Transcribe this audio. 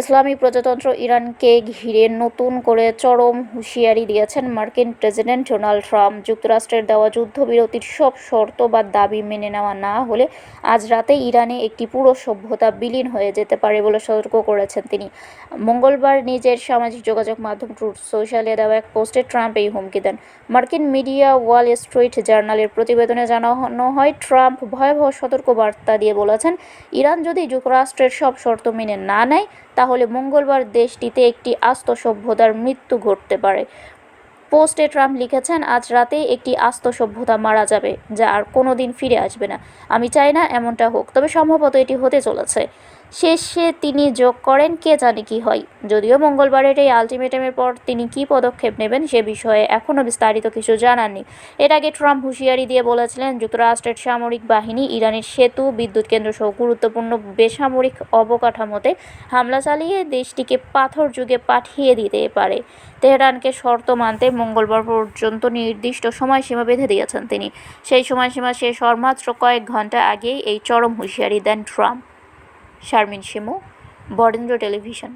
ইসলামী প্রজাতন্ত্র ইরানকে ঘিরে নতুন করে চরম হুঁশিয়ারি দিয়েছেন মার্কিন প্রেসিডেন্ট ডোনাল্ড ট্রাম্প। যুক্তরাষ্ট্রের দেওয়া যুদ্ধবিরতির সব শর্ত বা দাবি মেনে নেওয়া না হলে আজ রাতে ইরানে একটি পুরো সভ্যতা বিলীন হয়ে যেতে পারে বলে সতর্ক করেছেন তিনি। মঙ্গলবার নিজের সামাজিক যোগাযোগ মাধ্যম ট্রুথ সোশ্যালে দেওয়া এক পোস্টে ট্রাম্প এই হুমকি দেন। মার্কিন মিডিয়া ওয়াল স্ট্রিট জার্নালের প্রতিবেদনে জানানো হয়, ট্রাম্প ভয়াবহ সতর্কবার্তা দিয়ে বলেছেন, ইরান যদি যুক্তরাষ্ট্রের সব শর্ত মেনে না নেয় তাহলে মঙ্গলবার দেশটিতে একটি আস্ত সভ্যতার মৃত্যু ঘটতে পারে। পোস্টে ট্রাম্প লিখেছেন, আজ রাতেই একটি আস্ত সভ্যতা মারা যাবে, যা আর কোনো দিন ফিরে আসবে না। আমি চাই না এমনটা হোক, তবে সম্ভবত এটি হতে চলেছে। শেষে তিনি যোগ করেন, কে জানে কি হয়। যদিও মঙ্গলবারের এই আলটিমেটামের পর তিনি কী পদক্ষেপ নেবেন সে বিষয়ে এখনও বিস্তারিত কিছু জানাননি। এর আগে ট্রাম্প হুঁশিয়ারি দিয়ে বলেছিলেন, যুক্তরাষ্ট্রের সামরিক বাহিনী ইরানের সেতু, বিদ্যুৎ কেন্দ্র সহ গুরুত্বপূর্ণ বেসামরিক অবকাঠামোতে হামলা চালিয়ে দেশটিকে পাথর যুগে পাঠিয়ে দিতে পারে। তেহরানকে শর্ত মানতে মঙ্গলবার পর্যন্ত নির্দিষ্ট সময়সীমা বেঁধে দিয়েছেন তিনি। সেই সময়সীমা শেষ হওয়ার মাত্র কয়েক ঘণ্টা আগেই এই চরম হুঁশিয়ারি দেন ট্রাম্প। শারমিন শিমু, বরেন্দ্র টেলিভিশন।